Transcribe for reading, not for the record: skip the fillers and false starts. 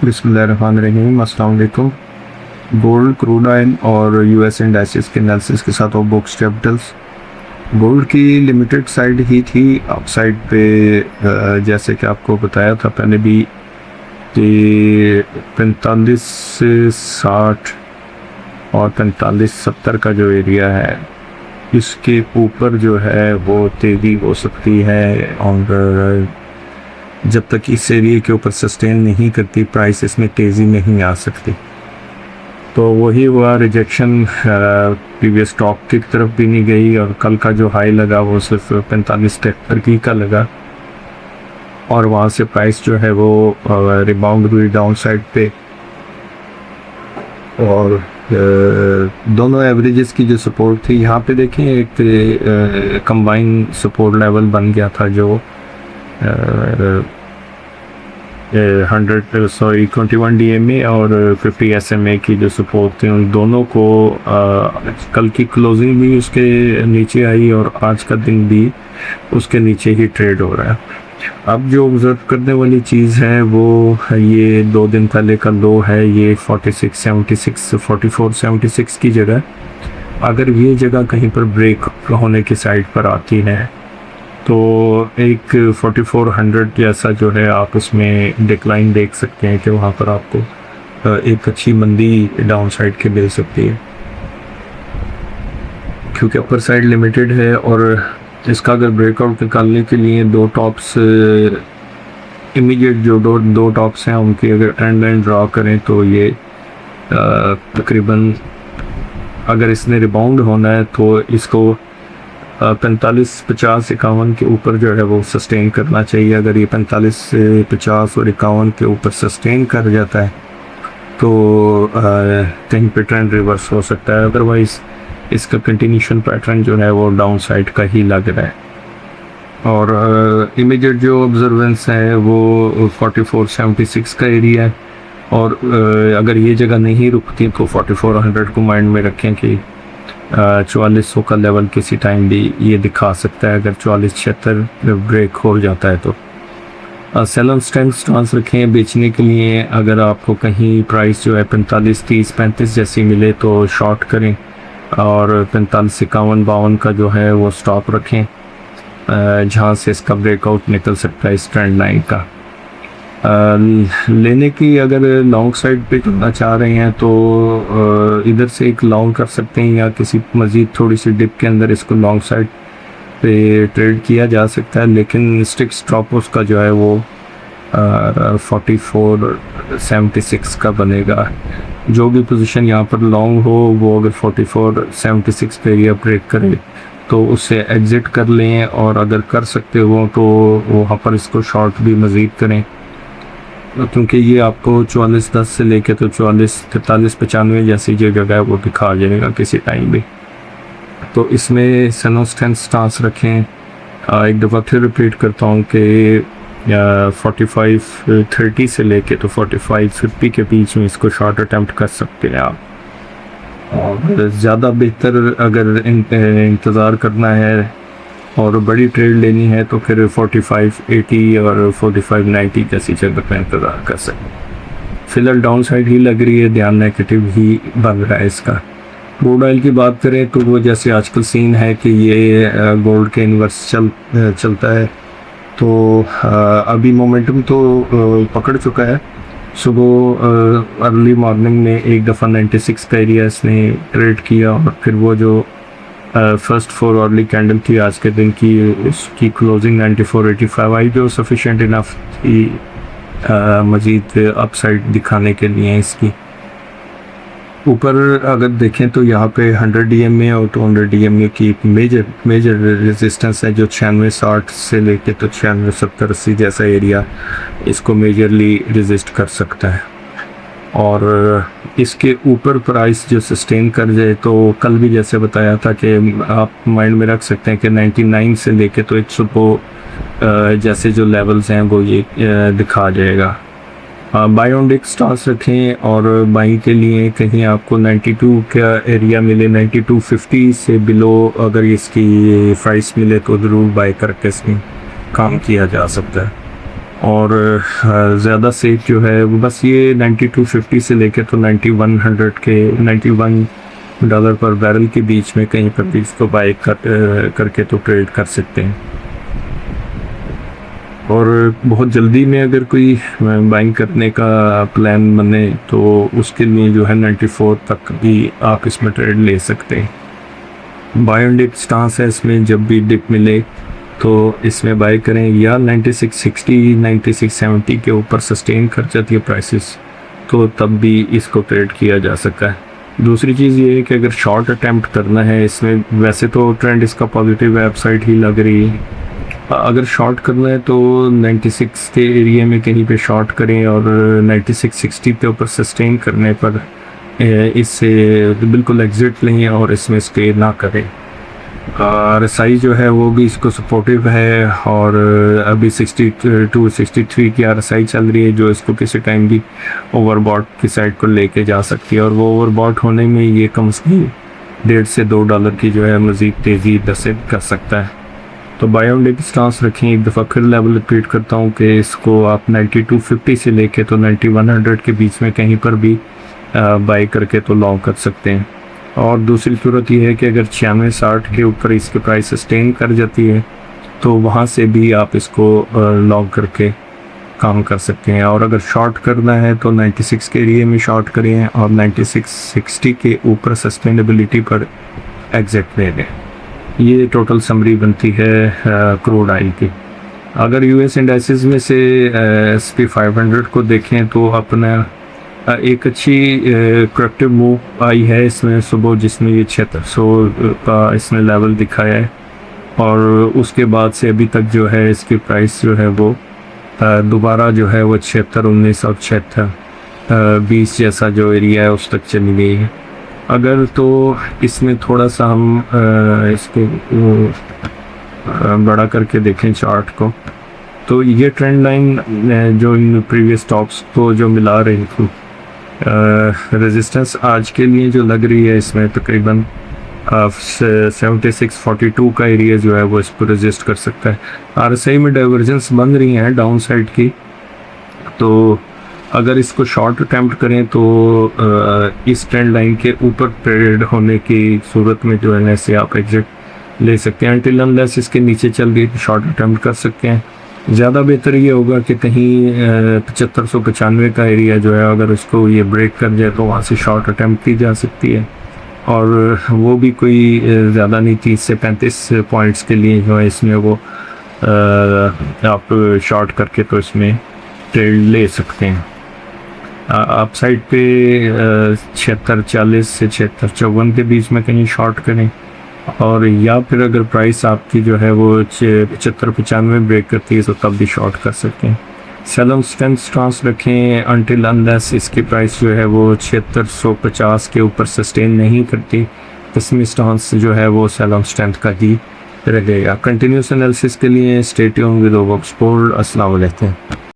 बिस्मिल्लाहिर्रहमानिर्रहीम, अस्सलाम वालेकुम। गोल्ड, क्रूड ऑयल और यूएस इंडाइसेस के एनालिसिस के साथ बुक्स कैपिटल्स। गोल्ड की लिमिटेड साइड ही थी अपसाइड पे। जैसे कि आपको बताया था पहले भी कि 45-60 और 45-70 का जो एरिया है इसके ऊपर जो है वो तेज़ी हो सकती है, और जब तक इस एरिया के ऊपर सस्टेन नहीं करती प्राइस इसमें तेज़ी नहीं आ सकती। तो वही हुआ, रिजेक्शन प्रीवियस टॉप की तरफ भी नहीं गई, और कल का जो हाई लगा वो सिर्फ 45-73 की का लगा, और वहाँ से प्राइस जो है वो रिबाउंड हुई डाउन साइड पे। और दोनों एवरेजेस की जो सपोर्ट थी यहाँ पे देखें, एक कंबाइन सपोर्ट लेवल बन गया था जो 21 DMA और 50 SMA की जो सपोर्ट थी, उन दोनों को कल की क्लोजिंग भी उसके नीचे आई और आज का दिन भी उसके नीचे ही ट्रेड हो रहा है। अब जो ऑब्जर्व करने वाली चीज़ है वो ये 2 दिन पहले का लो है, ये 4676 4476 की जगह। अगर ये जगह कहीं पर ब्रेक होने की साइड पर आती है तो एक 4400 जैसा जो है आप उसमें डिक्लाइन देख सकते हैं कि वहाँ पर आपको एक अच्छी मंदी डाउन साइड के मिल सकती है, क्योंकि अपर साइड लिमिटेड है। और इसका अगर ब्रेकआउट निकालने के लिए दो टॉप्स इमीडिएट जो दो टॉप्स हैं उनकी अगर ट्रेंड लाइन ड्रा करें तो ये तकरीबन अगर इसने रिबाउंड होना है तो इसको 45-50-51 के ऊपर जो है वो सस्टेन करना चाहिए। अगर ये 45-50 और 51 के ऊपर सस्टेन कर जाता है तो कहीं पे ट्रेंड रिवर्स हो सकता है, अदरवाइज़ इसका कंटिन्यूशन पैटर्न जो है वो डाउन साइड का ही लग रहा है। और इमीडिएट जो ऑब्जर्वेंस है वो 4476 का एरिया है, और अगर ये जगह नहीं रुकती तो 4400 को माइंड में रखें कि 4400 का लेवल किसी टाइम भी ये दिखा सकता है अगर 4476 ब्रेक हो जाता है तो। सेल ऑन स्टांस रखें बेचने के लिए। अगर आपको कहीं प्राइस जो है 45, 30, 35 जैसी मिले तो शॉर्ट करें, और 45, 51, 52 का जो है वो स्टॉप रखें जहाँ से इसका ब्रेकआउट निकल सकता है इस ट्रेंड लाइन का। लेने की अगर लॉन्ग साइड पे करना चाह रहे हैं तो इधर से एक लॉन्ग कर सकते हैं, या किसी मज़ीद थोड़ी सी डिप के अंदर इसको लॉन्ग साइड पे ट्रेड किया जा सकता है, लेकिन स्टिक स्टॉप उसका जो है वो 4476 का बनेगा। जो भी पोजीशन यहाँ पर लॉन्ग हो वो अगर 4476 पे एरिया ब्रेक करे तो उससे एग्ज़िट कर लें, और अगर कर सकते हो तो वहाँ पर इसको शॉर्ट भी मज़ीद करें, क्योंकि ये आपको 4410 से लेके तो 44-43-95 जैसी जो जगह है वो दिखा जाएगा किसी टाइम भी। तो इसमें सेनोस्टेन स्टांस रखें। एक दफ़ा फिर रिपीट करता हूँ कि 4530 से लेके तो 4550 के बीच में इसको शॉर्ट अटैम्प्ट कर सकते हैं आप। और ज़्यादा बेहतर अगर इंतज़ार करना है और बड़ी ट्रेड लेनी है तो फिर 4580 और 4590 जैसी जगह पर इंतज़ार कर सकते हैं। फिलहाल डाउन साइड ही लग रही है, ध्यान नेगेटिव ही बन रहा है इसका। क्रूड ऑयल की बात करें तो वो जैसे आजकल सीन है कि ये गोल्ड के इन्वर्स चलता है, तो अभी मोमेंटम तो पकड़ चुका है। सुबह अर्ली मॉर्निंग में एक दफ़ा 96 का एरिया इसने ट्रेड किया, और फिर वो जो फर्स्ट 4 अर्ली कैंडल थी आज के दिन की, उसकी क्लोजिंग 9485 आई, जो सफिशेंट इनफ थी मज़ीद अपसाइड दिखाने के लिए। इसकी ऊपर अगर देखें तो यहाँ पे 100 DMA और 200 DMA की मेजर रेजिस्टेंस है, जो 9660 से लेके तो 9670-80 जैसा एरिया इसको मेजरली रेजिस्ट कर सकता है। और इसके ऊपर प्राइस जो सस्टेन कर जाए तो कल भी जैसे बताया था कि आप माइंड में रख सकते हैं कि 99 से लेके तो 100 को जैसे जो लेवल्स हैं वो ये दिखा जाएगा। बाय ऑन डिक स्टांस रखें, और बाई के लिए कहीं आपको 92 का एरिया मिले, 9250 से बिलो अगर इसकी प्राइस मिले तो ज़रूर बाय करके इसमें काम किया जा सकता है। और ज़्यादा सेफ जो है वो बस ये 9250 से लेकर तो 9100 के $91 पर बैरल के बीच में कहीं पर भी इसको बाई करके तो ट्रेड कर सकते हैं। और बहुत जल्दी में अगर कोई बाइंग करने का प्लान बने तो उसके लिए जो है 94 तक भी आप इसमें ट्रेड ले सकते हैं। बाय ऑन डिप स्टांस है, इसमें जब भी डिप मिले तो इसमें बाय करें, या 9660 9670 के ऊपर सस्टेन कर जाती है प्राइसेस तो तब भी इसको ट्रेड किया जा सकता है। दूसरी चीज़ ये है कि अगर शॉर्ट अटैम्प्ट करना है इसमें, वैसे तो ट्रेंड इसका पॉजिटिव वेबसाइट ही लग रही है, अगर शॉर्ट करना है तो 96 के एरिया में कहीं पे शॉर्ट करें और 9660 पे ऊपर सस्टेन करने पर इससे बिल्कुल एग्जिट लें और इसमें स्टे ना करें। RSI जो है वो भी इसको सपोर्टिव है और अभी 62 63 की RSI चल रही है जो इसको किसी टाइम भी ओवरबॉट की साइड को लेके जा सकती है, और वो ओवरबॉट होने में ये कम से कम $1.5 से $2 की जो है मज़ीद तेज़ी दर्ज कर सकता है। तो बाय ऑन डिप स्टांस रखें। एक दफ़ा फिर लेवल रिपीट करता हूँ कि इसको आप 9250 से लेके तो 9100 के बीच में कहीं पर भी बाई करके तो लॉन्ग कर सकते हैं। और दूसरी सूरत ये है कि अगर 9660 के ऊपर इसके प्राइस सस्टेन कर जाती है तो वहाँ से भी आप इसको लॉन्ग करके काम कर सकते हैं। और अगर शॉर्ट करना है तो 96 के एरिया में शॉर्ट करें और 9660 के ऊपर सस्टेनेबिलिटी पर एग्जिट ले लें। ये टोटल समरी बनती है क्रूड ऑयल की। अगर यूएस इंडाइसेस में से SP 500 को देखें तो अपना एक अच्छी करेक्टिव मूव आई है इसमें सुबह, जिसमें ये 7600 का इसने लेवल दिखाया है, और उसके बाद से अभी तक जो है इसकी प्राइस जो है वो दोबारा जो है वो 76 19 और 76 20 जैसा जो एरिया है उस तक चली गई है। अगर तो इसमें थोड़ा सा हम इसको बड़ा करके देखें चार्ट को, तो ये ट्रेंड लाइन जो इन प्रीवियस टॉप्स को जो मिला रही थी, रेजिस्टेंस आज के लिए जो लग रही है इसमें तकरीबन 7642 का एरिया जो है वो इसको रेजिस्ट कर सकता है। RSI में डाइवर्जेंस बन रही हैं डाउन साइड की, तो अगर इसको शॉर्ट अटैम्प्ट करें तो इस ट्रेंड लाइन के ऊपर ट्रेड होने की सूरत में जो है ऐसे आप एग्जिट ले सकते हैं। अनटिल अनलेस इसके नीचे चल रही है तो शॉर्ट अटैम्प्ट कर सकते हैं। ज़्यादा बेहतर ये होगा कि कहीं 7595 का एरिया जो है अगर उसको ये ब्रेक कर जाए तो वहाँ से शॉर्ट अटैम्प्ट की जा सकती है, और वो भी कोई ज़्यादा नहीं, 30 से 35 पॉइंट्स के लिए जो है इसमें वो आप शॉर्ट करके तो इसमें ट्रेड ले सकते हैं। आप साइड पे 7640 से 7654 के बीच में कहीं शॉर्ट करें, और या फिर अगर प्राइस आपकी जो है वो 7595 ब्रेक करती है तो तब भी शॉर्ट कर सकते हैं। सेल ऑन स्ट्रेंथ स्टांस रखें अनटिल अनलेस इसकी प्राइस जो है वो 7650 के ऊपर सस्टेन नहीं करती, इसमें स्टांस जो है वो सेल ऑन स्ट्रेंथ का ही रहेगा। कंटिन्यूस एनालिसिस के लिए स्टे ट्यून्ड विद ओवॉक्सपोर्ट। अस्सलाम वालेकुम।